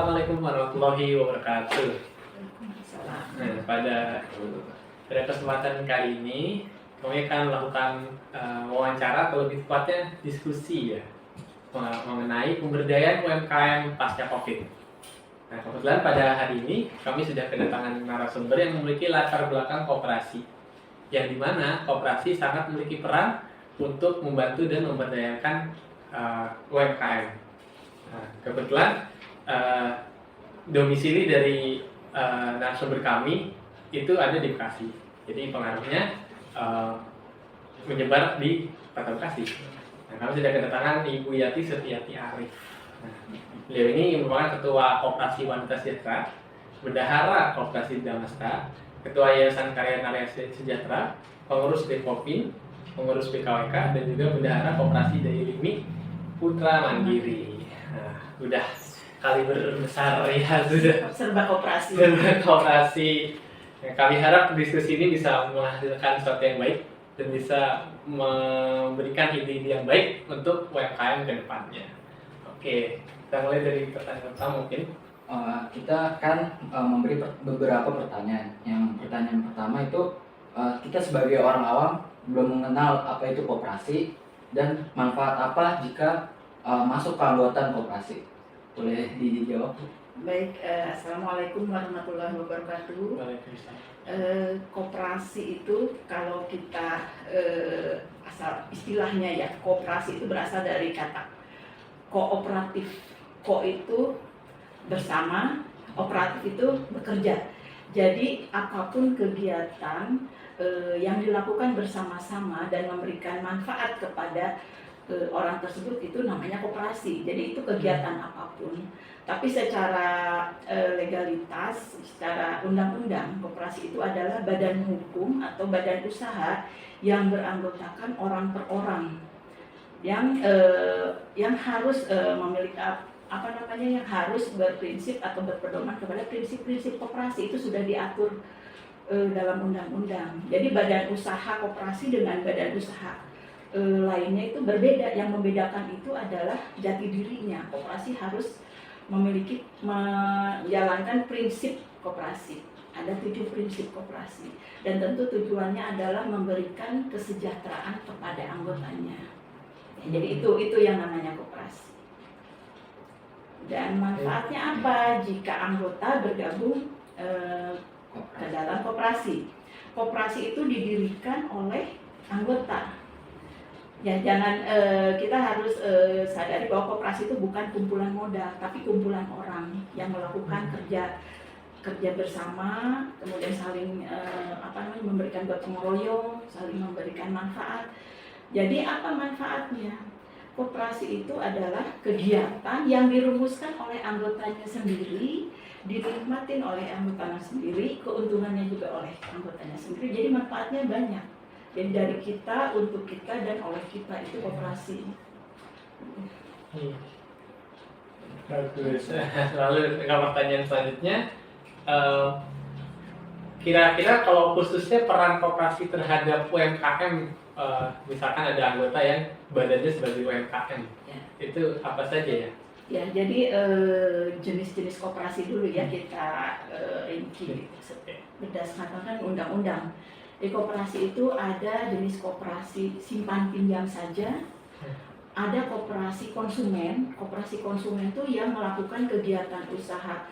Assalamualaikum warahmatullahi wabarakatuh. Waalaikumsalam. Nah, pada kesempatan kali ini kami akan melakukan wawancara atau lebih tepatnya diskusi ya mengenai pemberdayaan UMKM pasca COVID. Nah, kebetulan pada hari ini kami sudah kedatangan narasumber yang memiliki latar belakang koperasi, yang dimana koperasi sangat memiliki peran untuk membantu dan memberdayakan UMKM. Nah, kebetulan domisili dari narasumber kami itu ada di Bekasi, jadi pengaruhnya menyebar di Kota Bekasi. Nah, kami sudah kedatangan Ibu Yati Setiati Arif. Nah, beliau ini merupakan Ketua Koperasi Wanita Sejahtera, Bendahara Koperasi Damasta, Ketua Yayasan Karya Karya Sejahtera, Pengurus Depopin, Pengurus BKWK, dan juga Bendahara Koperasi Daya Limi Putra Mandiri. Nah, udah kaliber besar ya, sudah Serba koperasi. Nah, kami harap diskusi ini bisa menghasilkan sesuatu yang baik dan bisa memberikan ide-ide yang baik untuk UMKM ke depannya. Oke, kita mulai dari pertanyaan pertama mungkin. Kita akan memberi beberapa pertanyaan. Yang pertanyaan pertama itu, kita sebagai orang awam belum mengenal apa itu koperasi dan manfaat apa jika masuk ke anggotaan koperasi. Boleh dijawab? Baik, Assalamualaikum warahmatullahi wabarakatuh. Koperasi itu kalau kita asal istilahnya ya, koperasi itu berasal dari kata kooperatif. Ko itu bersama, operatif itu bekerja. Jadi apapun kegiatan yang dilakukan bersama-sama dan memberikan manfaat kepada orang tersebut itu namanya koperasi. Jadi itu kegiatan apapun. Tapi secara legalitas, secara undang-undang, koperasi itu adalah badan hukum atau badan usaha yang beranggotakan orang per orang, yang harus memiliki yang harus berprinsip atau berpedoman kepada prinsip-prinsip koperasi. Itu sudah diatur dalam undang-undang. Jadi badan usaha koperasi dengan badan usaha lainnya itu berbeda. Yang membedakan itu adalah jati dirinya. Koperasi harus menjalankan prinsip koperasi. Ada 7 prinsip koperasi, dan tentu tujuannya adalah memberikan kesejahteraan kepada anggotanya. Jadi itu yang namanya koperasi. Dan manfaatnya apa jika anggota bergabung ke dalam koperasi? Koperasi itu didirikan oleh anggota. Ya, jangan kita harus sadari bahwa koperasi itu bukan kumpulan modal, tapi kumpulan orang yang melakukan kerja bersama, kemudian saling memberikan gotong royong, saling memberikan manfaat. Jadi apa manfaatnya? Koperasi itu adalah kegiatan yang dirumuskan oleh anggotanya sendiri, dinikmatin oleh anggotanya sendiri, keuntungannya juga oleh anggotanya sendiri. Jadi manfaatnya banyak. Jadi dari kita, untuk kita, dan oleh kita, itu koperasi. Bagus. Lalu ke pertanyaan selanjutnya, kira-kira kalau khususnya peran koperasi terhadap UMKM, misalkan ada anggota yang badannya sebagai UMKM, Ya. Itu apa saja ya? Ya, jadi jenis-jenis koperasi dulu ya kita rinci berdasarkan undang-undang. Di koperasi itu ada jenis koperasi simpan pinjam saja, ada koperasi konsumen. Koperasi konsumen itu yang melakukan kegiatan usaha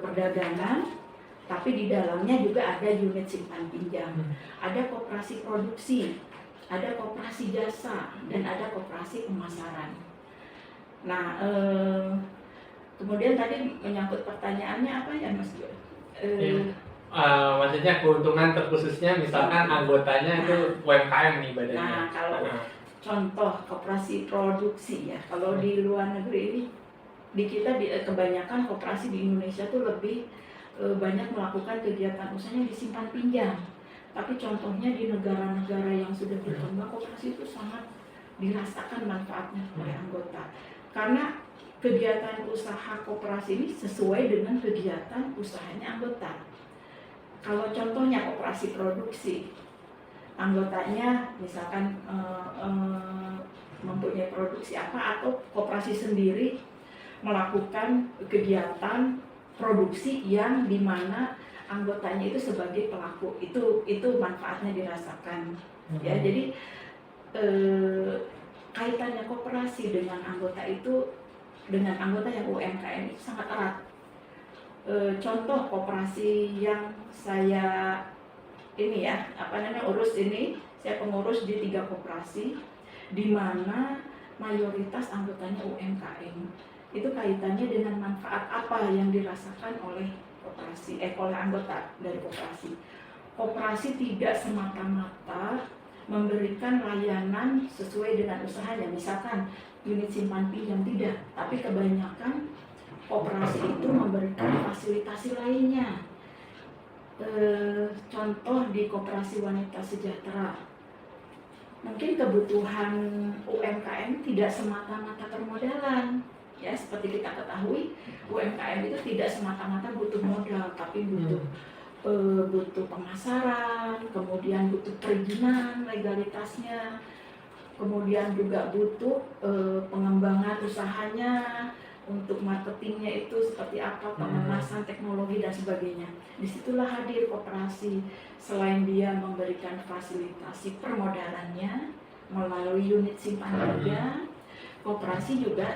perdagangan, tapi di dalamnya juga ada unit simpan pinjam. Ada koperasi produksi, ada koperasi jasa, dan ada koperasi pemasaran. Nah, kemudian tadi menyangkut pertanyaannya apa ya, Mas? Maksudnya keuntungan terkhususnya misalkan anggotanya itu UMKM nih badannya. Nah, kalau contoh koperasi produksi ya, kalau di luar negeri ini, di kita kebanyakan koperasi di Indonesia tuh lebih banyak melakukan kegiatan usahanya disimpan pinjam. Tapi contohnya di negara-negara yang sudah berkembang, koperasi itu sangat dirasakan manfaatnya oleh anggota. Karena kegiatan usaha koperasi ini sesuai dengan kegiatan usahanya anggota. Kalau contohnya koperasi produksi, anggotanya misalkan mempunyai produksi apa, atau koperasi sendiri melakukan kegiatan produksi yang dimana anggotanya itu sebagai pelaku, itu manfaatnya dirasakan. Ya, jadi kaitannya koperasi dengan anggota yang UMKM itu sangat erat. Contoh koperasi yang saya urus ini, saya pengurus di 3 koperasi di mana mayoritas anggotanya UMKM. Itu kaitannya dengan manfaat apa yang dirasakan oleh oleh anggota dari koperasi. Koperasi tidak semata-mata memberikan layanan sesuai dengan usahanya, misalkan unit simpan pinjam, tidak, tapi kebanyakan koperasi itu memberikan fasilitasi lainnya. Contoh di Koperasi Wanita Sejahtera, mungkin kebutuhan UMKM tidak semata-mata permodalan. Ya, seperti kita ketahui, UMKM itu tidak semata-mata butuh modal, tapi butuh pemasaran, kemudian butuh perizinan legalitasnya, kemudian juga butuh pengembangan usahanya, untuk marketingnya itu seperti apa, pengemasan teknologi dan sebagainya. Disitulah hadir koperasi. Selain dia memberikan fasilitasi permodalannya melalui unit simpan pinjam, koperasi juga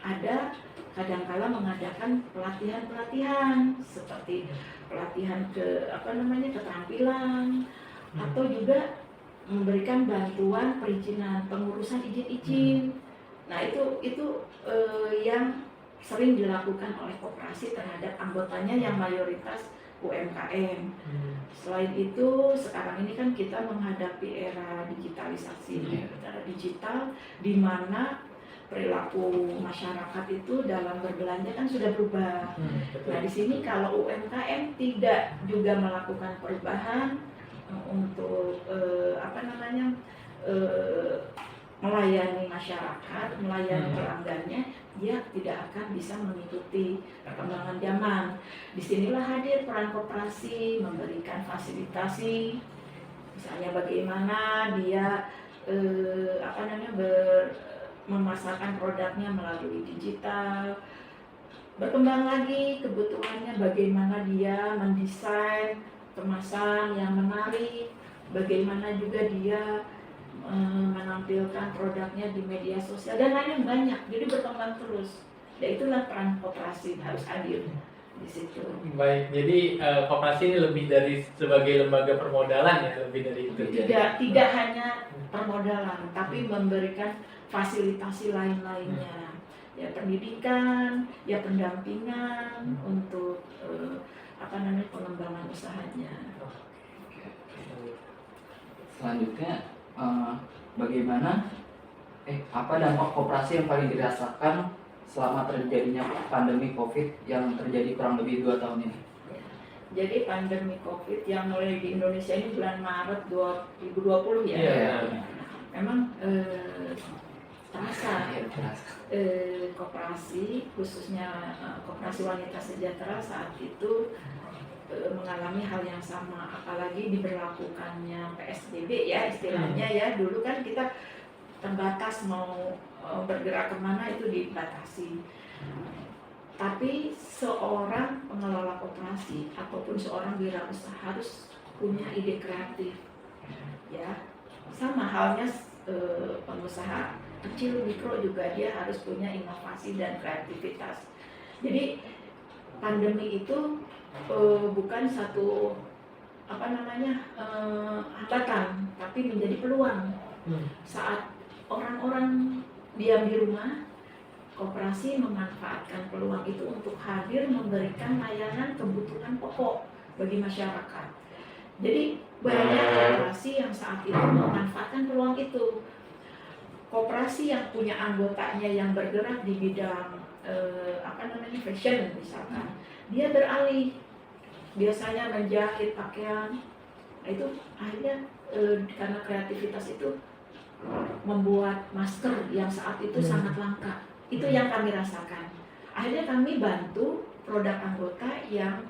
ada kadangkala mengadakan pelatihan-pelatihan seperti pelatihan keterampilan, atau juga memberikan bantuan perizinan, pengurusan izin-izin. Nah, itu yang sering dilakukan oleh koperasi terhadap anggotanya yang mayoritas UMKM. Selain itu, sekarang ini kan kita menghadapi era digitalisasi, era digital, di mana perilaku masyarakat itu dalam berbelanja kan sudah berubah. Nah, di sini kalau UMKM tidak juga melakukan perubahan untuk melayani masyarakat, melayani pelanggannya, dia tidak akan bisa mengikuti perkembangan zaman. Disinilah hadir peran koperasi, memberikan fasilitasi, misalnya bagaimana dia memasarkan produknya melalui digital. Berkembang lagi kebutuhannya, bagaimana dia mendesain kemasan yang menarik, bagaimana juga dia menampilkan produknya di media sosial, dan lain-lain banyak. Jadi berkembang terus. Dan itulah peran koperasi harus hadir di situ. Baik, jadi koperasi ini lebih dari sebagai lembaga permodalan ya, lebih dari itu. Tidak hanya permodalan, tapi memberikan fasilitasi lain-lainnya. Ya, pendidikan, ya pendampingan untuk pengembangan usahanya. Selanjutnya, bagaimana apa dampak koperasi yang paling dirasakan selama terjadinya pandemi COVID yang terjadi kurang lebih 2 tahun ini? Jadi pandemi COVID yang mulai di Indonesia ini bulan Maret 2020 ya. Memang terasa koperasi, khususnya Koperasi Wanita Sejahtera saat itu mengalami hal yang sama, apalagi diberlakukannya PSBB ya istilahnya ya. Dulu kan kita terbatas, mau bergerak kemana itu dibatasi. Tapi seorang pengelola koperasi ataupun seorang wirausaha harus punya ide kreatif, ya. Sama halnya pengusaha kecil mikro juga dia harus punya inovasi dan kreativitas. Jadi pandemi itu bukan satu hambatan, tapi menjadi peluang. Saat orang-orang diam di rumah, koperasi memanfaatkan peluang itu untuk hadir memberikan layanan kebutuhan pokok bagi masyarakat. Jadi banyak koperasi yang saat itu memanfaatkan peluang itu. Koperasi yang punya anggotanya yang bergerak di bidang fashion misalkan, dia beralih biasanya menjahit pakaian. Itu akhirnya karena kreativitas itu membuat masker yang saat itu sangat langka. Itu yang kami rasakan. Akhirnya kami bantu produk anggota yang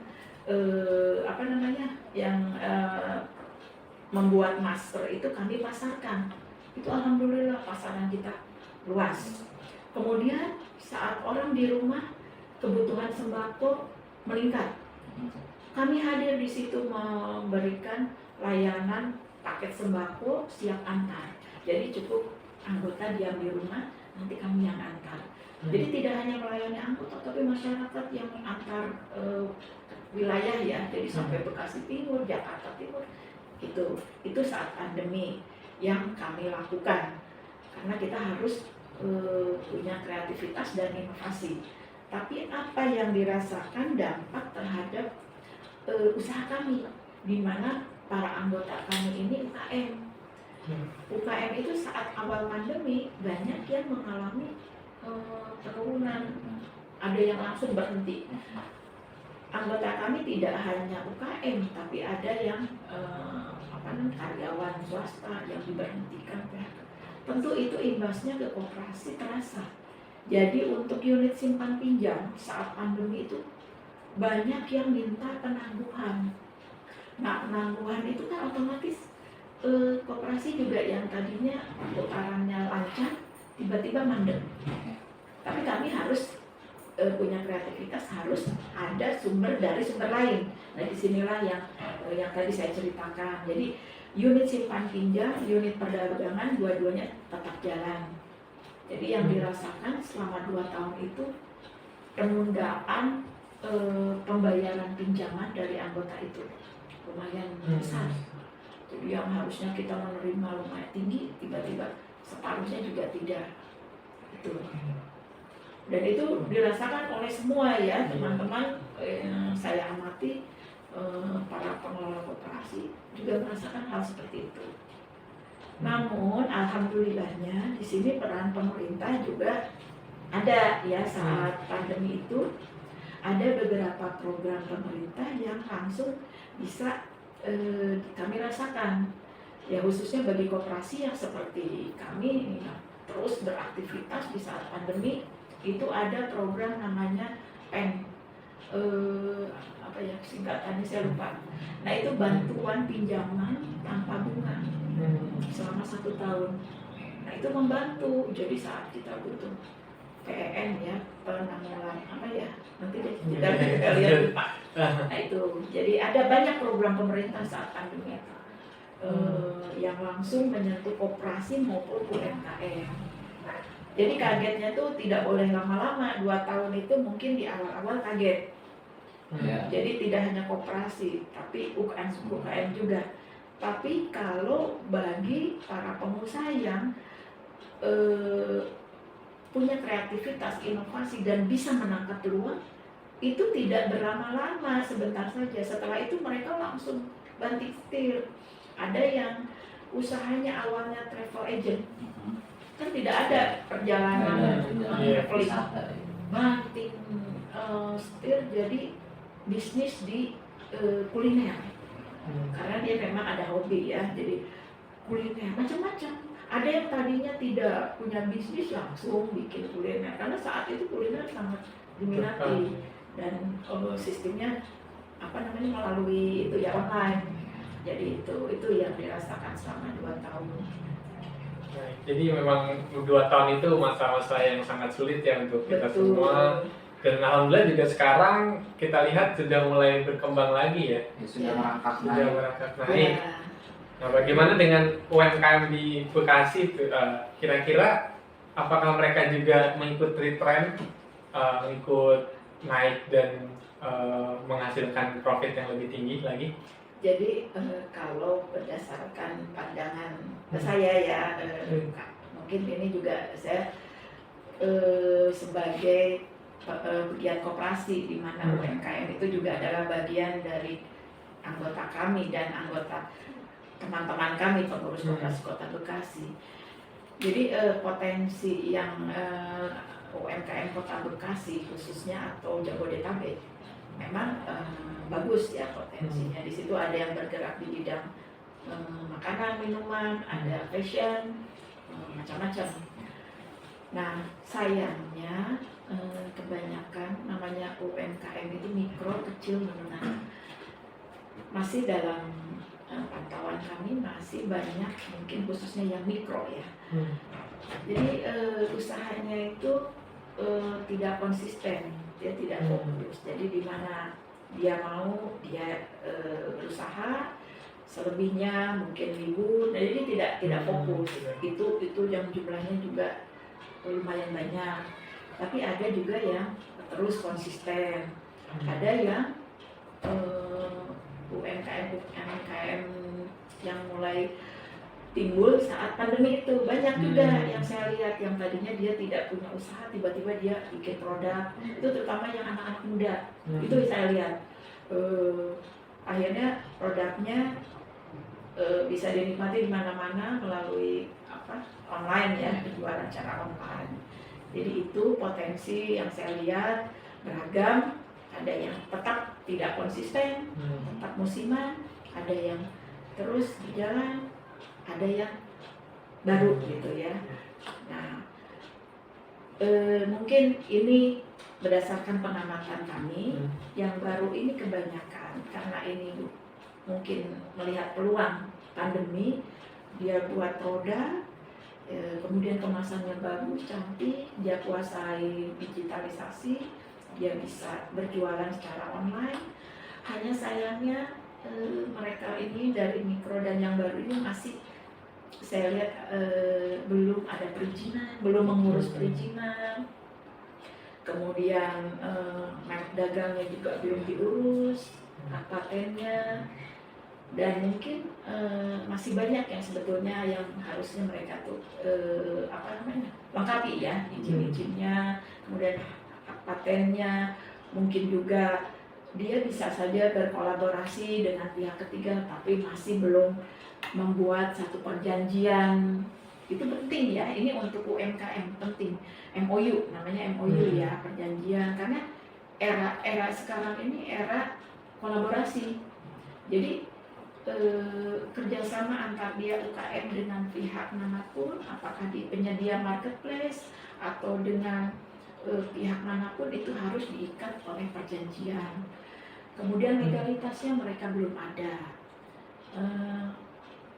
membuat masker itu kami pasarkan. Itu alhamdulillah pasaran kita luas. Kemudian saat orang di rumah kebutuhan sembako meningkat, kami hadir di situ memberikan layanan paket sembako siap antar. Jadi cukup anggota diam di rumah, nanti kami yang antar. Jadi tidak hanya melayani anggota, tapi masyarakat yang antar wilayah ya, jadi sampai Bekasi Timur, Jakarta Timur, itu saat pandemi yang kami lakukan, karena kita harus punya kreativitas dan inovasi. Tapi apa yang dirasakan dampak terhadap usaha kami, di mana para anggota kami ini UKM. UKM itu saat awal pandemi banyak yang mengalami penurunan, ada yang langsung berhenti. Anggota kami tidak hanya UKM, tapi ada yang karyawan swasta yang diberhentikan PHK. Tentu itu imbasnya ke koperasi terasa. Jadi untuk unit simpan pinjam saat pandemi itu banyak yang minta penangguhan. Nah, penangguhan itu kan otomatis koperasi juga yang tadinya putarannya lancar tiba-tiba mandek. Tapi kami harus punya kreativitas, harus ada sumber dari sumber lain. Nah, disinilah yang tadi saya ceritakan. Jadi unit simpan pinjam, unit perdagangan, dua-duanya tetap jalan. Jadi yang dirasakan selama 2 tahun itu penundaan pembayaran pinjaman dari anggota itu lumayan besar. Jadi yang harusnya kita menerima lumayan tinggi, tiba-tiba separuhnya juga tidak. Itu. Dan itu dirasakan oleh semua ya teman-teman saya amati, para pengelola koperasi juga merasakan hal seperti itu. Namun alhamdulillahnya di sini peran pemerintah juga ada ya. Saat pandemi itu ada beberapa program pemerintah yang langsung bisa kami rasakan ya, khususnya bagi koperasi yang seperti kami terus beraktivitas di saat pandemi. Itu ada program namanya PEN, singkatannya saya lupa. Nah, itu bantuan pinjaman tanpa bunga selama 1 tahun. Nah, itu membantu. Jadi saat kita butuh PEN ya, penanggulangan nanti deh kita lihat lupa. Nah, itu jadi ada banyak program pemerintah saat pandemi yang langsung menyentuh koperasi maupun UMKM. Jadi kagetnya tuh tidak boleh lama-lama, 2 tahun itu mungkin di awal-awal kaget. Jadi tidak hanya koperasi, tapi UKM juga. Tapi kalau bagi para pengusaha yang punya kreativitas, inovasi, dan bisa menangkap peluang, itu tidak berlama-lama, sebentar saja. Setelah itu mereka langsung banting setir. Ada yang usahanya awalnya travel agent, kan tidak ada perjalanan traveling, banting setir jadi bisnis di kuliner, karena dia memang ada hobi ya, jadi kuliner macam-macam. Ada yang tadinya tidak punya bisnis langsung bikin kuliner, karena saat itu kuliner sangat diminati dan sistemnya melalui itu ya, online. Jadi itu yang dirasakan selama 2 tahun. Jadi memang 2 tahun itu masa-masa yang sangat sulit ya untuk kita semua. Dan alhamdulillah juga sekarang kita lihat sudah mulai berkembang lagi ya. Sudah merangkak naik. Nah, bagaimana dengan UMKM di Bekasi? Kira-kira apakah mereka juga mengikuti tren, mengikut naik dan menghasilkan profit yang lebih tinggi lagi? Jadi kalau berdasarkan pandangan saya ya, mungkin ini juga saya sebagai pegiat koperasi, di mana UMKM itu juga adalah bagian dari anggota kami dan anggota teman-teman kami pengurus koperasi Kota Bekasi. Jadi potensi yang UMKM Kota Bekasi khususnya atau Jabodetabek memang bagus ya potensinya. Di situ ada yang bergerak di bidang makanan, minuman, ada fashion, macam-macam. Nah, sayangnya kebanyakan namanya UMKM itu mikro, kecil, menengah. Masih dalam pantauan kami masih banyak, mungkin khususnya yang mikro ya. Jadi usahanya itu tidak konsisten, dia tidak fokus. Jadi di mana dia mau dia berusaha, selebihnya mungkin libur. Jadi tidak fokus. Itu yang jumlahnya juga lumayan banyak. Tapi ada juga yang terus konsisten. Ada yang UMKM yang mulai timbul saat pandemi itu banyak juga yang saya lihat yang tadinya dia tidak punya usaha tiba-tiba dia bikin produk itu terutama yang anak-anak muda itu saya lihat akhirnya produknya bisa dinikmati di mana-mana melalui online ya penjualan secara online. Jadi itu potensi yang saya lihat beragam, ada yang tetap tidak konsisten, tetap musiman, ada yang terus berjalan, ada yang baru gitu ya. Nah, mungkin ini berdasarkan pengamatan kami, yang baru ini kebanyakan karena ini mungkin melihat peluang pandemi, dia buat produk, kemudian kemasannya bagus, cantik, dia kuasai digitalisasi, dia bisa berjualan secara online. Hanya sayangnya mereka ini dari mikro dan yang baru ini masih saya lihat belum ada perizinan, belum mengurus perizinan, kemudian merek dagangnya juga belum diurus, hak patennya, dan mungkin masih banyak yang sebetulnya yang harusnya mereka tuh lengkapi ya izin-izinnya, kemudian hak patennya, mungkin juga dia bisa saja berkolaborasi dengan pihak ketiga tapi masih belum membuat satu perjanjian. Itu penting ya, ini untuk UMKM penting. MOU, namanya MOU ya, perjanjian, karena era sekarang ini era kolaborasi. Jadi kerjasama antar dia UKM dengan pihak manapun, apakah di penyedia marketplace atau dengan pihak manapun, itu harus diikat oleh perjanjian. Kemudian legalitasnya mereka belum ada.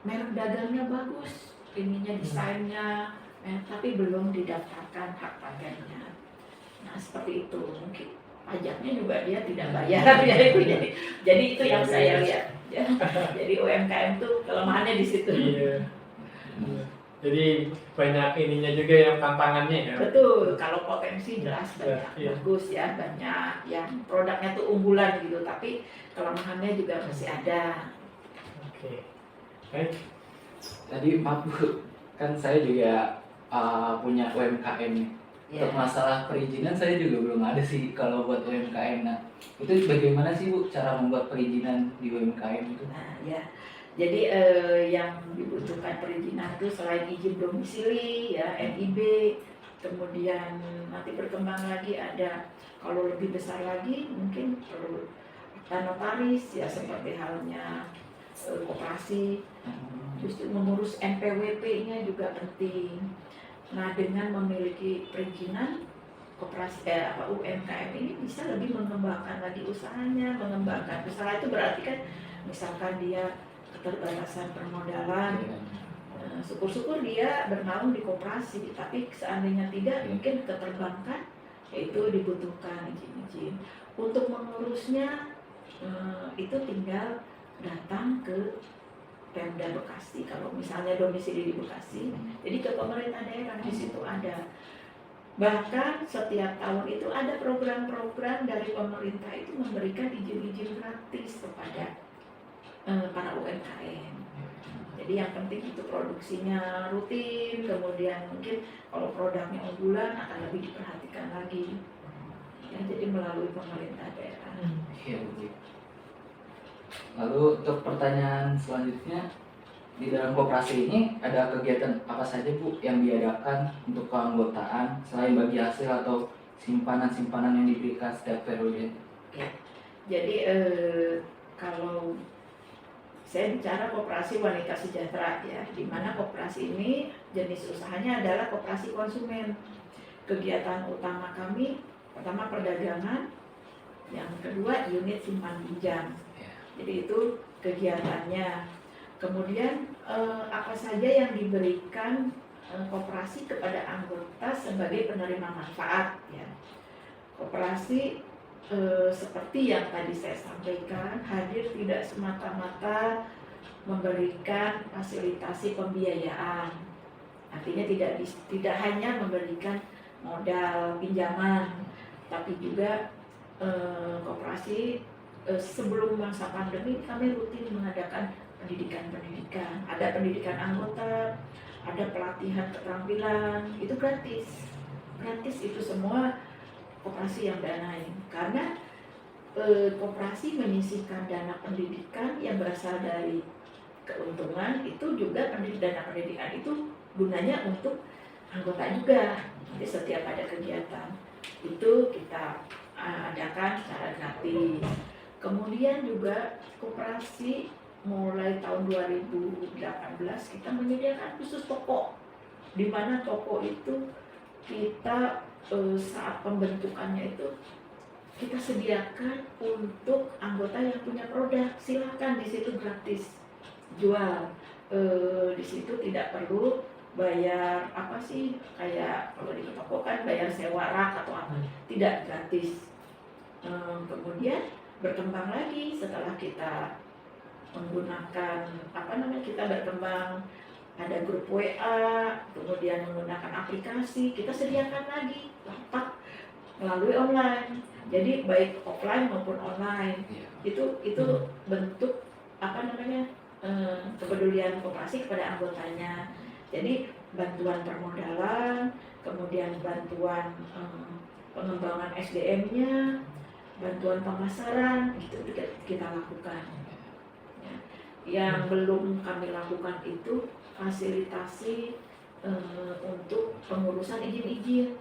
Merek dagangnya bagus, ininya desainnya, tapi belum didaftarkan hak patennya. Nah seperti itu, mungkin pajaknya juga dia tidak bayar ya itu. Jadi itu yang saya lihat. Ya. Jadi UMKM tuh kelemahannya di situ. Iya. Jadi banyak ininya juga yang tantangannya ya. Betul, kalau potensi jelas banyak, bagus ya, banyak yang produknya tuh unggulan gitu, tapi kelemahannya juga masih ada. Oke. Baik. Tadi maaf Bu, kan saya juga punya UMKM nih. Untuk masalah perizinan saya juga belum ada sih kalau buat UMKM. Nah, itu bagaimana sih Bu cara membuat perizinan di UMKM itu? Nah, ya. Jadi yang dibutuhkan perizinan itu selain izin domisili ya NIB, kemudian nanti berkembang lagi ada kalau lebih besar lagi mungkin perlu notaris ya seperti halnya koperasi. Justru mengurus NPWP-nya juga penting. Nah, dengan memiliki perizinan koperasi UMKM ini bisa lebih mengembangkan lagi usahanya, mengembangkan usaha itu berarti kan misalkan dia keterbatasan permodalan, syukur-syukur dia bernaung di koperasi, tapi seandainya tidak mungkin ke perbankan, yaitu dibutuhkan izin-izin. Untuk mengurusnya itu tinggal datang ke Pemda Bekasi kalau misalnya domisili di Bekasi, jadi ke pemerintah daerah di situ ada. Bahkan setiap tahun itu ada program-program dari pemerintah itu memberikan izin-izin gratis kepada para UMKM. Jadi yang penting itu produksinya rutin, kemudian mungkin kalau produknya unggulan akan lebih diperhatikan lagi. Ya, jadi melalui pemerintah daerah. Iya Bu. Lalu untuk pertanyaan selanjutnya, di dalam koperasi ini ada kegiatan apa saja Bu yang diadakan untuk keanggotaan selain bagi hasil atau simpanan-simpanan yang diberikan setiap periode? Ya. Jadi kalau saya bicara koperasi wanita sejahtera ya, di mana koperasi ini jenis usahanya adalah koperasi konsumen. Kegiatan utama kami pertama perdagangan, yang kedua unit simpan pinjam. Jadi itu kegiatannya. Kemudian apa saja yang diberikan koperasi kepada anggota sebagai penerima manfaat ya. Koperasi seperti yang tadi saya sampaikan, hadir tidak semata-mata memberikan fasilitasi pembiayaan. Artinya tidak hanya memberikan modal pinjaman, tapi juga koperasi sebelum masa pandemi kami rutin mengadakan pendidikan. Ada pendidikan anggota, ada pelatihan keterampilan, itu gratis. Gratis itu semua koperasi yang danain, karena koperasi menyisihkan dana pendidikan yang berasal dari keuntungan, itu juga dana pendidikan itu gunanya untuk anggota juga. Jadi setiap ada kegiatan itu kita adakan secara gratis. Kemudian juga koperasi mulai tahun 2018 kita menyediakan khusus toko, di mana toko itu kita saat pembentukannya itu kita sediakan untuk anggota yang punya produk, silakan di situ gratis jual. Di situ tidak perlu bayar apa sih, kayak kalau di toko kan bayar sewa rak atau apa, tidak, gratis. Kemudian berkembang lagi setelah kita menggunakan kita berkembang, ada grup WA, kemudian menggunakan aplikasi, kita sediakan lagi lapak melalui online. Jadi baik offline maupun online. Itu bentuk kepedulian koperasi kepada anggotanya. Jadi bantuan permodalan, kemudian bantuan pengembangan SDM-nya, bantuan pemasaran, itu kita lakukan. Ya. Yang belum kami lakukan itu fasilitasi untuk pengurusan izin-izin.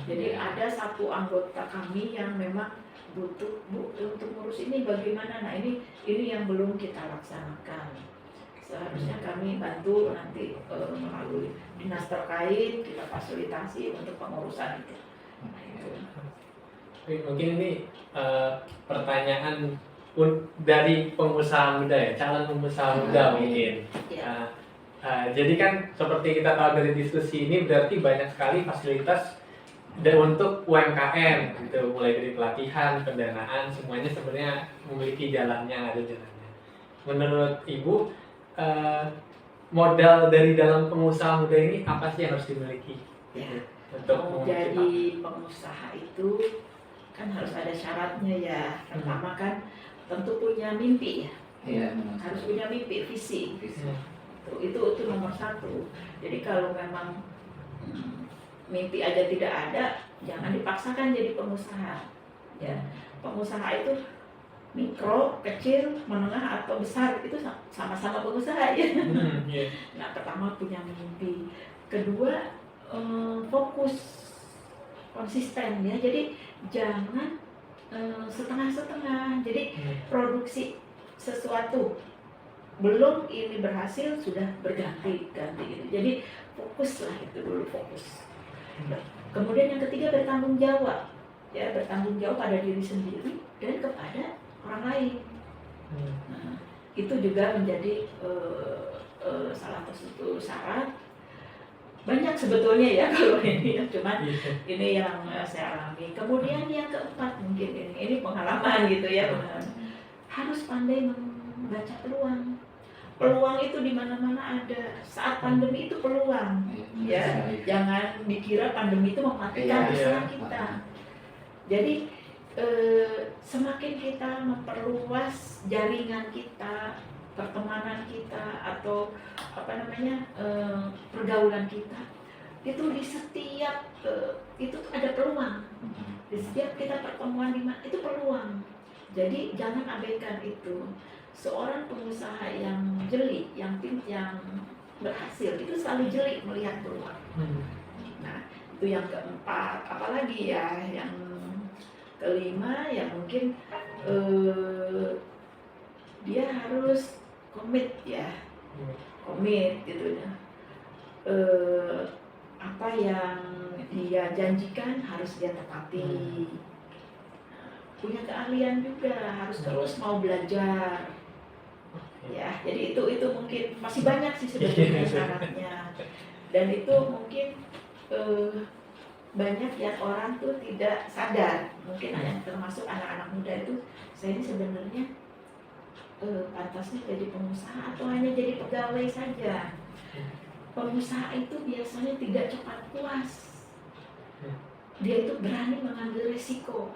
Jadi ada satu anggota kami yang memang butuh untuk ngurus ini bagaimana. Nah ini yang belum kita laksanakan. Seharusnya kami bantu nanti melalui dinas terkait, kita fasilitasi untuk pengurusan itu. Nah, itu. Mungkin ini pertanyaan dari pengusaha muda ya, calon pengusaha muda mungkin. Ya. Jadi kan seperti kita tahu dari diskusi ini, berarti banyak sekali fasilitas untuk UMKM gitu, mulai dari pelatihan, pendanaan, semuanya sebenarnya memiliki jalannya, ada jalannya. Menurut Ibu, modal dari dalam pengusaha muda ini apa sih yang harus dimiliki? Ya. Untuk jadi pengusaha itu kan harus ada syaratnya ya. Pertama kan tentu punya mimpi ya. Iya, Harus punya mimpi, visi. Itu nomor satu. Jadi kalau memang mimpi aja tidak ada, jangan dipaksakan jadi pengusaha. Ya, pengusaha itu mikro, kecil, menengah atau besar itu sama-sama pengusaha ya. Nah, pertama punya mimpi, kedua fokus, konsisten ya. Jadi jangan setengah-setengah. Jadi produksi sesuatu belum ini berhasil sudah berganti gitu. Jadi fokuslah, itu dulu fokus. Kemudian yang ketiga bertanggung jawab, ya, bertanggung jawab pada diri sendiri dan kepada orang lain. Nah, itu juga menjadi salah satu syarat. Banyak sebetulnya ya kalau ini ya, cuman ini yang saya alami. Kemudian yang keempat mungkin ini pengalaman gitu ya, harus pandai membaca peluang. Peluang itu di mana-mana ada. Saat pandemi itu peluang, ya. Jangan dikira pandemi itu mematikan usaha kita. Jadi semakin kita memperluas jaringan kita, pertemanan kita, atau pergaulan kita, itu di setiap itu ada peluang. Di setiap kita pertemuan itu peluang. Jadi jangan abaikan itu. Seorang pengusaha yang jeli, yang berhasil itu selalu jeli melihat peluang. Nah, itu yang keempat. Apalagi ya, yang kelima ya mungkin dia harus komit ya, komit gitu ya. Apa yang dia janjikan harus dia tepati. Punya keahlian juga, harus terus mau belajar. Ya, jadi itu mungkin masih banyak sih sebetulnya syaratnya. Dan itu mungkin banyak yang orang tuh tidak sadar, mungkin yang termasuk anak-anak muda itu, saya ini sebenarnya pantasnya jadi pengusaha atau hanya jadi pegawai saja. Pengusaha itu biasanya tidak cepat puas, dia itu berani mengambil risiko.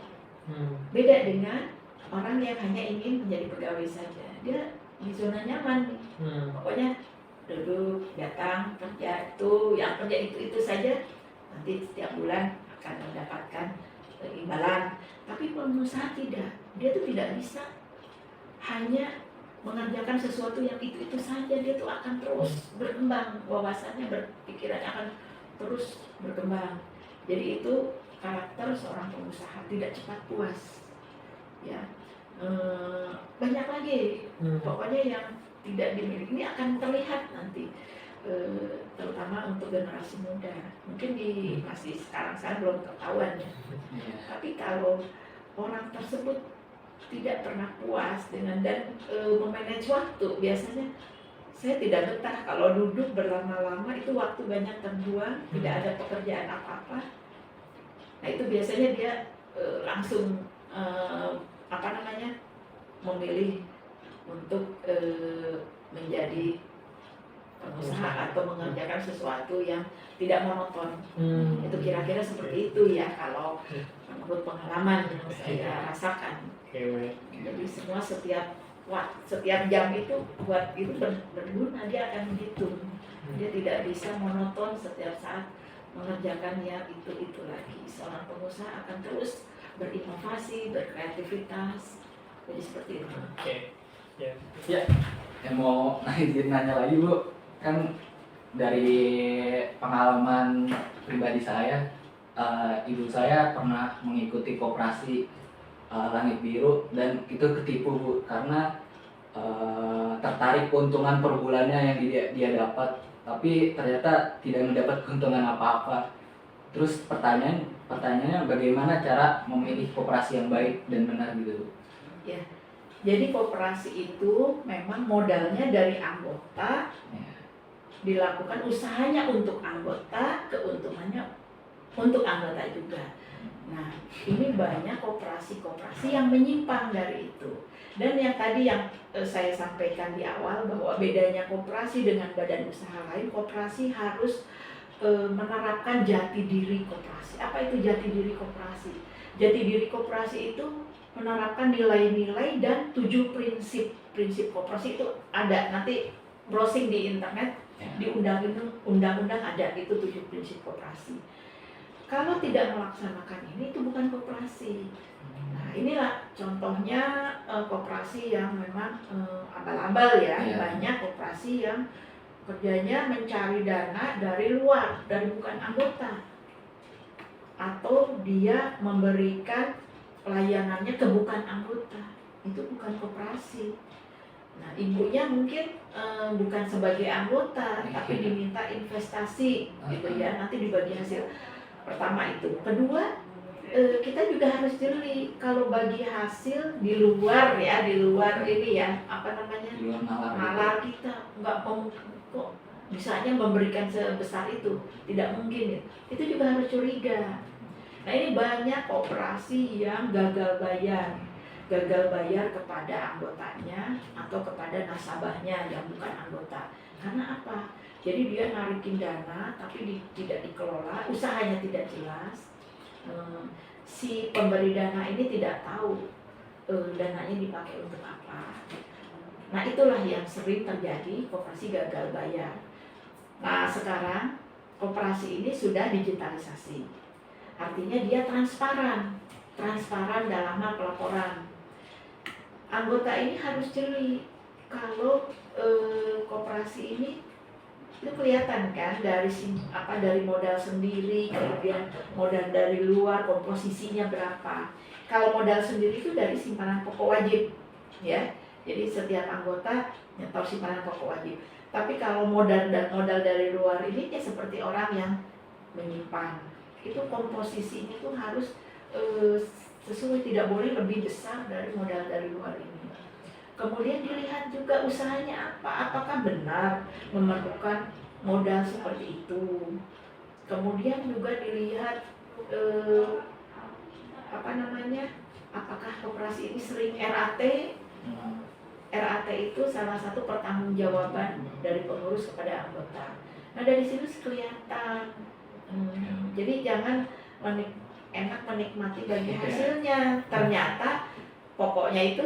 Beda dengan orang yang hanya ingin menjadi pegawai saja, dia di zona nyaman nih. Pokoknya duduk, datang, kerja itu, yang kerja itu saja, nanti setiap bulan akan mendapatkan imbalan. Tapi pengusaha tidak, dia tuh tidak bisa hanya mengerjakan sesuatu yang itu saja, dia tuh akan terus berkembang, wawasannya, berpikirannya akan terus berkembang. Jadi itu karakter seorang pengusaha, tidak cepat puas. Ya, banyak lagi, pokoknya yang tidak dimiliki ini akan terlihat nanti, terutama untuk generasi muda. Mungkin masih sekarang belum ketahuan ya. Tapi kalau orang tersebut tidak pernah puas dengan dan memanage waktu, biasanya saya tidak betah kalau duduk berlama-lama, itu waktu banyak terbuang, tidak ada pekerjaan apa-apa. Nah itu biasanya dia langsung memilih untuk menjadi pengusaha atau mengerjakan sesuatu yang tidak monoton. Itu kira-kira seperti itu ya kalau menurut pengalaman yang saya rasakan. Jadi semua setiap jam itu buat itu berguna, dia akan menghitung. Dia tidak bisa monoton setiap saat mengerjakan ya itu lagi. Seorang pengusaha akan terus berinovasi, berkreativitas. Jadi seperti itu. Ya. Yang mau izin nanya lagi Bu, kan dari pengalaman pribadi saya, ibu saya pernah mengikuti koperasi Langit Biru dan itu ketipu Bu, karena tertarik keuntungan per bulannya yang dia dapat, tapi ternyata tidak mendapat keuntungan apa-apa. Terus pertanyaannya bagaimana cara memilih koperasi yang baik dan benar gitu? Ya, jadi koperasi itu memang modalnya dari anggota, dilakukan usahanya untuk anggota, keuntungannya untuk anggota juga. Nah, ini banyak koperasi-koperasi yang menyimpang dari itu. Dan yang tadi yang saya sampaikan di awal bahwa bedanya koperasi dengan badan usaha lain, koperasi harus menerapkan jati diri koperasi. Apa itu jati diri koperasi? Jati diri koperasi itu menerapkan nilai-nilai dan 7 prinsip koperasi. Itu ada, nanti browsing di internet, di undang-undang ada itu 7 prinsip koperasi. Kalau tidak melaksanakan ini, itu bukan koperasi. Nah, inilah contohnya koperasi yang memang abal-abal ya. Banyak koperasi yang kerjanya mencari dana dari luar, dari bukan anggota, atau dia memberikan pelayanannya ke bukan anggota. Itu bukan koperasi. Nah, ibunya mungkin bukan sebagai anggota, tapi diminta investasi gitu ya, nanti dibagi hasil. Pertama itu. Kedua, kita juga harus jeli kalau bagi hasil di luar ini ya, nalar kita nggak kok bisanya memberikan sebesar itu, tidak mungkin ya. Itu juga harus curiga. Nah, ini banyak koperasi yang gagal bayar kepada anggotanya atau kepada nasabahnya yang bukan anggota. Karena apa? Jadi dia narikin dana tapi tidak dikelola, usahanya tidak jelas. Si pemberi dana ini tidak tahu dananya dipakai untuk apa. Nah, itulah yang sering terjadi, koperasi gagal bayar. Nah, sekarang koperasi ini sudah digitalisasi. Artinya dia transparan dalam hal pelaporan. Anggota ini harus jeli kalau koperasi ini itu kelihatan kan dari modal sendiri, kemudian modal dari luar, komposisinya berapa. Kalau modal sendiri itu dari simpanan pokok wajib, ya. Jadi setiap anggota nyetor simpanan pokok wajib. Tapi kalau modal dari luar ini ya seperti orang yang menyimpan. Itu komposisinya itu harus sesuai, tidak boleh lebih besar dari modal dari luar ini. Kemudian dilihat juga usahanya apa, apakah benar memerlukan modal seperti itu. Kemudian juga dilihat apakah koperasi ini sering RAT. RAT itu salah satu pertanggungjawaban dari pengurus kepada anggota. Nah dari situ kelihatan. Jadi jangan enak menikmati bagi hasilnya, ternyata pokoknya itu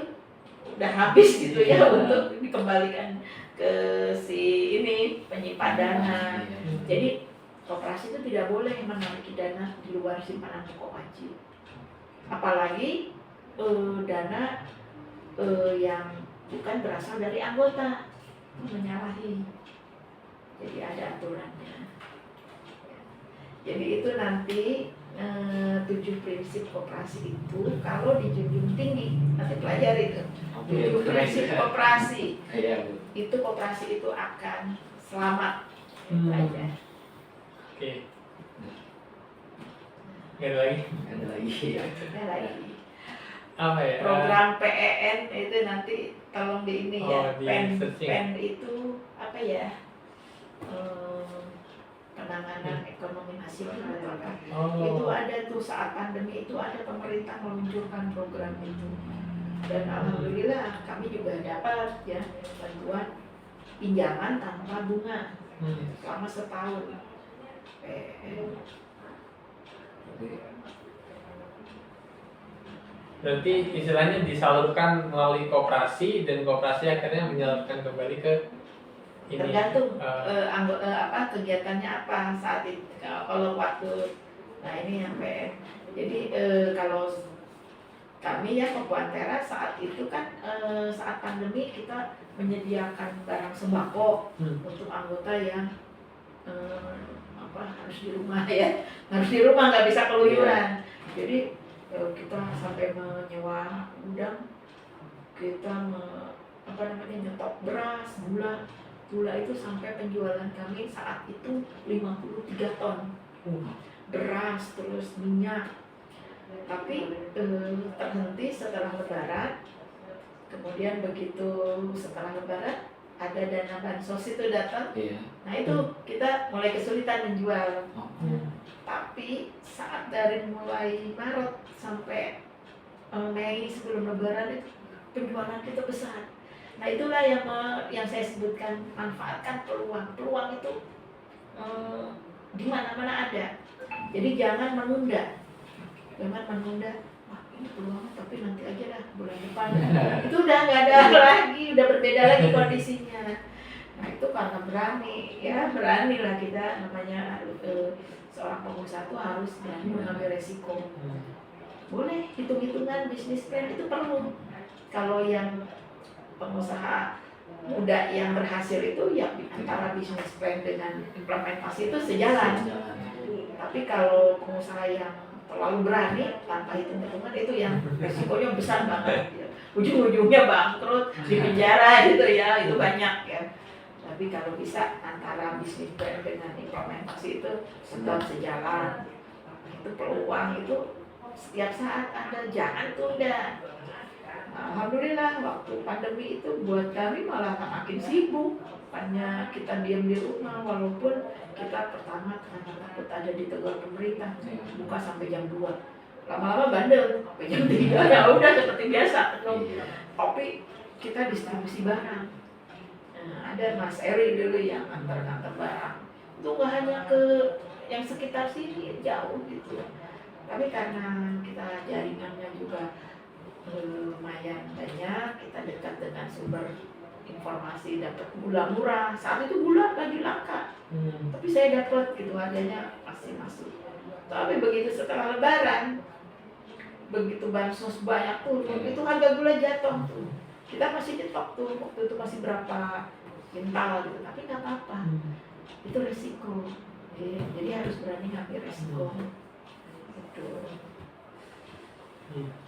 udah habis gitu ya untuk dikembalikan ke si ini penyimpan dana. Jadi koperasi itu tidak boleh memiliki dana di luar simpanan pokok wajib, apalagi dana yang bukan berasal dari anggota, menyalahi. Jadi ada aturannya. Jadi itu nanti 7 prinsip koperasi itu kalau dijunjung tinggi, nanti pelajari itu 7 prinsip koperasi. Itu koperasi itu akan selamat. Aja. Oke. Ada lagi? Ada lagi. Apa ya? Program PEN itu nanti tolong di ini ya. PEN itu apa ya? Penanganan ekonomi nasional atau apa. Itu ada tuh saat pandemi itu ada pemerintah meluncurkan program itu. Dan alhamdulillah kami juga dapat ya bantuan pinjaman tanpa bunga selama setahun. Berarti istilahnya disalurkan melalui koperasi dan koperasi akhirnya menyalurkan kembali ke ini. Tergantung kegiatannya apa saat itu. Kalau waktu ini yang PN. Jadi kalau kami ya Kopuantera saat itu kan saat pandemi kita menyediakan barang sembako untuk anggota yang harus di rumah ya, harus di rumah nggak bisa keluyuran. Jadi kita sampai menyewa gudang, kita nyetok beras, gula itu sampai penjualan kami saat itu 53 ton beras, terus minyak. Tapi terhenti setelah Lebaran. Kemudian begitu setelah Lebaran ada dana bansos itu datang. Nah itu kita mulai kesulitan menjual. Tapi saat dari mulai Maret sampai Mei sebelum Lebaran itu penjualan kita besar. Nah itulah yang saya sebutkan, manfaatkan peluang itu di mana-mana ada. Jadi jangan menunda. Wah ini peluang tapi nanti aja dah bulan depan. Itu udah nggak ada lagi, udah berbeda lagi kondisinya. Nah itu karena beranilah kita namanya seorang pengusaha itu harus berani mengambil resiko. Boleh hitung-hitungan bisnis plan itu perlu. Kalau yang pengusaha muda yang berhasil itu ya antara bisnis plan dengan implementasi itu sejalan. Tapi kalau pengusaha yang terlalu berani tanpa hitung-hitungan itu yang resikonya besar banget ya. Ujung-ujungnya bangkrut, di penjara gitu ya, itu banyak ya. Tapi kalau bisa antara bisnis plan dengan implementasi itu sedang sejalan. Itu peluang itu setiap saat ada, jangan tunda. Alhamdulillah waktu pandemi itu buat kami malah makin sibuk. Bukannya kita diam di rumah, walaupun kita pertama karena takut ada ditegur pemerintah, buka sampai jam 2. Lama-lama bandel, sampai jam 3, ya udah seperti biasa. Tapi kita distribusi barang. Nah, ada Mas Eri dulu yang antar-antar barang. Itu nggak hanya ke yang sekitar sini, jauh gitu. Tapi karena kita jaringannya juga lumayan banyak, kita dekat dengan sumber informasi, dapat gula murah. Saat itu gula lagi langka, tapi saya dapat gitu, harganya masih masuk. Tapi begitu setelah Lebaran, begitu bansos banyak turun, itu harga gula jatuh tuh. Kita masih nyetok tuh, waktu itu masih berapa kintal gitu, tapi nggak apa-apa. Itu resiko. Jadi harus berani ngambil resiko. Gitu.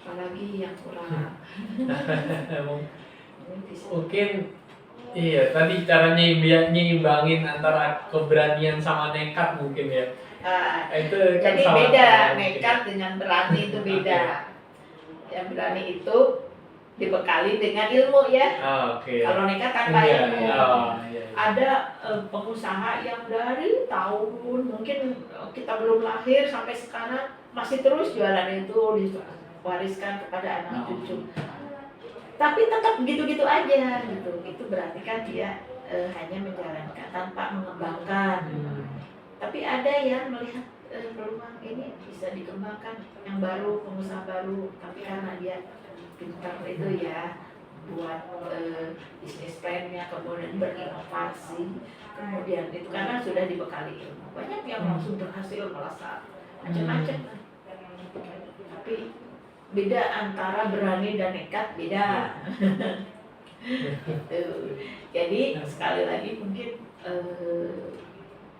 Apalagi yang kurang. Mungkin iya tadi caranya nyimbangin antara keberanian sama nekat mungkin ya. Itu kan jadi beda, nekat dengan berani itu beda. Yang berani itu dibekali dengan ilmu ya. Oke. Kalau nikah tanpa Iya, ilmu. iya. Oh, iya, iya. Ada pengusaha yang dari tahun mungkin kita belum lahir sampai sekarang masih terus jualan itu, diwariskan kepada anak cucu. Tapi tetap gitu-gitu aja gitu. Itu berarti kan dia hanya menjalankan tanpa mengembangkan. Tapi ada yang melihat peluang ini bisa dikembangkan, yang baru, pengusaha baru, tapi karena dia pintar itu ya buat bisnis plan-nya, kemudian berinovasi, kemudian itu karena sudah dibekali ilmu. Banyak yang langsung berhasil melesat macam-macam. Tapi beda antara berani dan nekat, beda. Jadi sekali lagi mungkin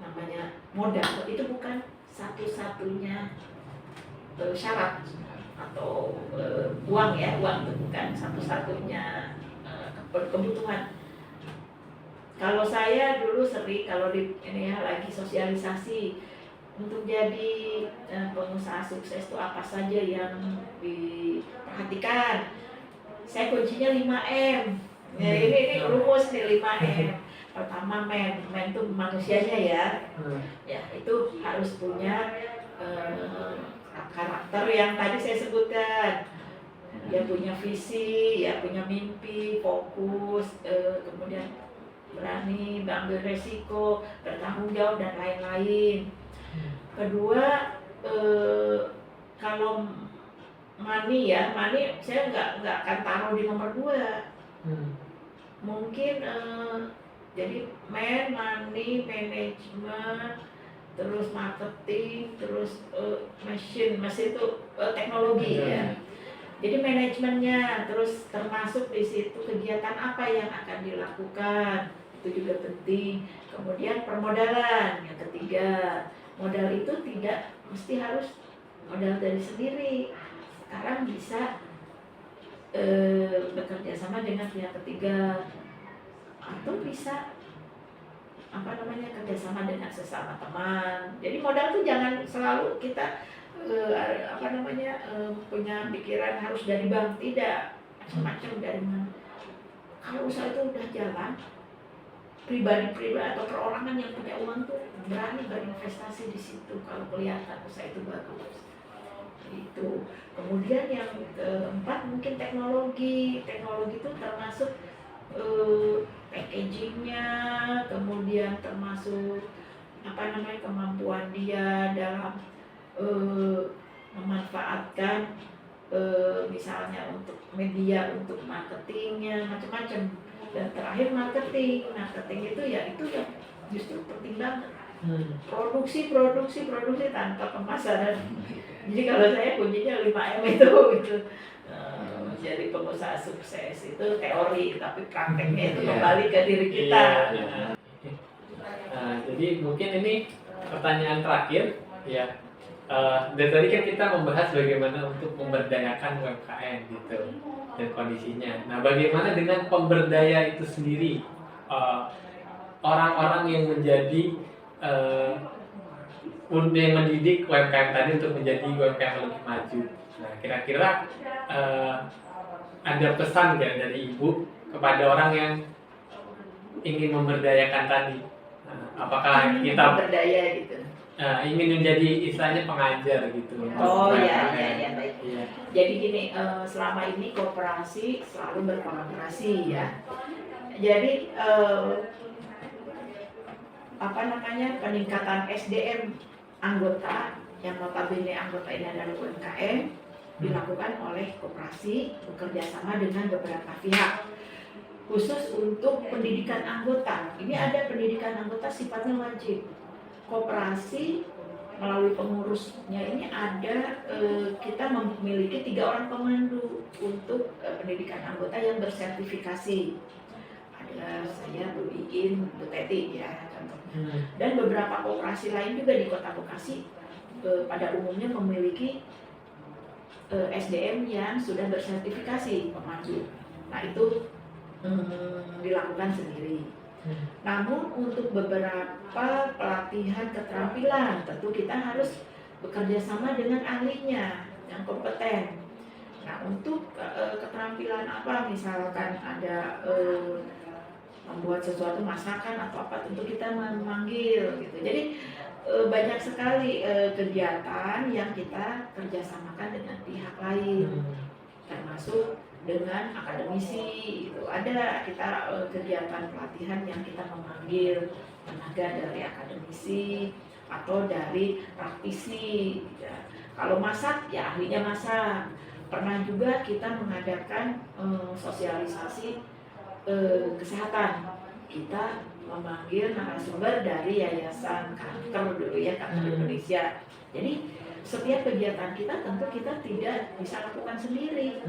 namanya modal itu bukan satu-satunya syarat, atau uang ya, uang itu bukan satu-satunya kebutuhan. Kalau saya dulu sering kalau di ini ya lagi sosialisasi untuk jadi pengusaha sukses itu apa saja yang diperhatikan, saya kuncinya 5M. Ya, ini rumus nih 5M. Pertama men itu manusianya ya. Ya itu harus punya karakter yang tadi saya sebutkan. Dia punya visi, ya punya mimpi, fokus, kemudian berani mengambil resiko, bertanggung jawab dan lain-lain. Kedua, kalau money ya, money saya nggak akan taruh di nomor 2. Mungkin jadi money, management, terus marketing, terus mesin itu teknologi ya. Jadi manajemennya, terus termasuk di situ kegiatan apa yang akan dilakukan, itu juga penting. Kemudian permodalan, yang ketiga, modal itu tidak mesti harus modal dari sendiri. Sekarang bisa bekerja sama dengan pihak ketiga, atau bisa kerjasama dengan sesama teman. Jadi modal tuh jangan selalu kita punya pikiran harus dari bank, tidak, macam-macam dari mana. Kalau usaha itu udah jalan, pribadi atau perorangan yang punya uang tuh berani berinvestasi di situ kalau kelihatan usaha itu bagus. Itu. Kemudian yang keempat mungkin teknologi itu termasuk packagingnya, kemudian termasuk kemampuan dia dalam memanfaatkan misalnya untuk media, untuk marketingnya, macam-macam. Dan terakhir marketing itu ya itu yang justru penting banget. Produksi tanpa pemasaran. Jadi kalau saya kuncinya 5M itu gitu. Jadi pengusaha sukses itu teori, tapi prakteknya itu kembali ke diri kita. Jadi mungkin ini pertanyaan terakhir ya. Dari tadi kan kita membahas bagaimana untuk memberdayakan UMKM gitu dan kondisinya. Nah, bagaimana dengan pemberdaya itu sendiri, orang-orang yang menjadi yang mendidik UMKM tadi untuk menjadi UMKM lebih maju. Nah, kira-kira ada pesan nggak dari Ibu kepada orang yang ingin memberdayakan tadi? Apakah kita berdaya gitu? Ingin menjadi istilahnya pengajar gitu. Oh ya baik. Ya. Jadi gini, selama ini koperasi selalu berkolaborasi ya. Jadi peningkatan SDM anggota yang notabene anggota ini adalah UMKM dilakukan oleh koperasi bekerja sama dengan beberapa pihak. Khusus untuk pendidikan anggota, ini ada pendidikan anggota sifatnya wajib. Koperasi melalui pengurusnya ini ada kita memiliki 3 orang pemandu untuk pendidikan anggota yang bersertifikasi. Ada saya, Bu Iin, Bu Teti ya contohnya. Dan beberapa koperasi lain juga di Kota Bekasi pada umumnya memiliki SDM yang sudah bersertifikasi pemandu. Nah itu dilakukan sendiri. Namun untuk beberapa pelatihan keterampilan tentu kita harus bekerja sama dengan ahlinya yang kompeten. Nah, untuk keterampilan apa, misalkan ada membuat sesuatu masakan atau apa, tentu kita memanggil gitu. Jadi banyak sekali kegiatan yang kita kerjasamakan dengan pihak lain, termasuk dengan akademisi gitu. Ada kita kegiatan pelatihan yang kita memanggil tenaga dari akademisi atau dari praktisi ya. Kalau masak ya ahlinya masak. Pernah juga kita mengadakan sosialisasi kesehatan. Kita memanggil narasumber dari Yayasan Kanker dulu ya, Kanker Indonesia. Jadi setiap kegiatan kita tentu kita tidak bisa lakukan sendiri.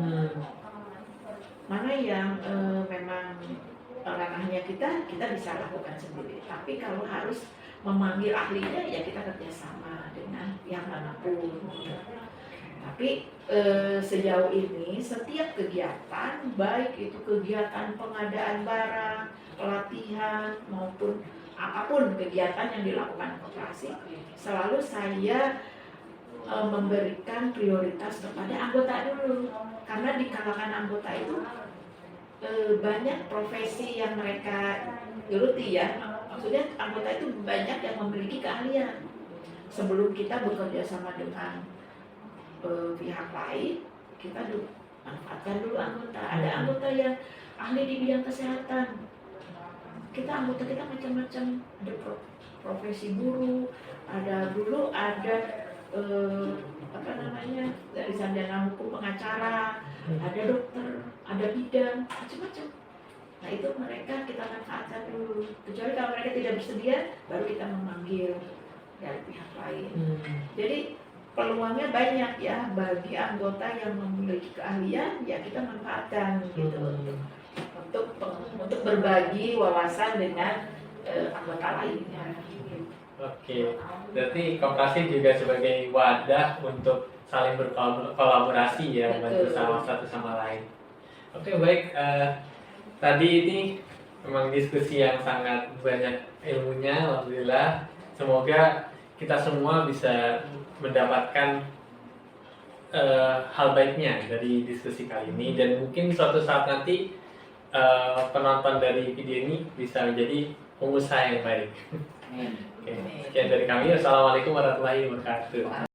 Mana yang memang ranahnya kita bisa lakukan sendiri. Tapi kalau harus memanggil ahlinya ya kita kerjasama dengan yang manapun. Tapi sejauh ini setiap kegiatan, baik itu kegiatan pengadaan barang, pelatihan maupun apapun kegiatan yang dilakukan koperasi, selalu saya memberikan prioritas kepada anggota dulu. Karena di kalangan anggota itu banyak profesi yang mereka geluti ya. Maksudnya anggota itu banyak yang memiliki keahlian. Sebelum kita bekerja sama dengan pihak lain, kita dulu manfaatkan dulu anggota. Ada anggota yang ahli di bidang kesehatan. Anggota kita macam-macam. Ada profesi guru, ada dari sarjana hukum pengacara, ada dokter, ada bidan, macam-macam. Nah itu mereka kita manfaatkan dulu. Kecuali kalau mereka tidak bersedia, baru kita memanggil dari pihak lain. Jadi peluangnya banyak ya bagi anggota yang memiliki keahlian, ya kita manfaatkan gitu untuk berbagi wawasan dengan anggota lainnya. Oke, berarti koperasi juga sebagai wadah untuk saling berkolaborasi ya, bantu satu sama lain. Oke, baik. Tadi ini memang diskusi yang sangat banyak ilmunya, alhamdulillah. Semoga kita semua bisa mendapatkan hal baiknya dari diskusi kali ini, dan mungkin suatu saat nanti penonton dari video ini bisa menjadi pengusaha yang baik. Oke, sekian dari kami. Assalamualaikum warahmatullahi wabarakatuh.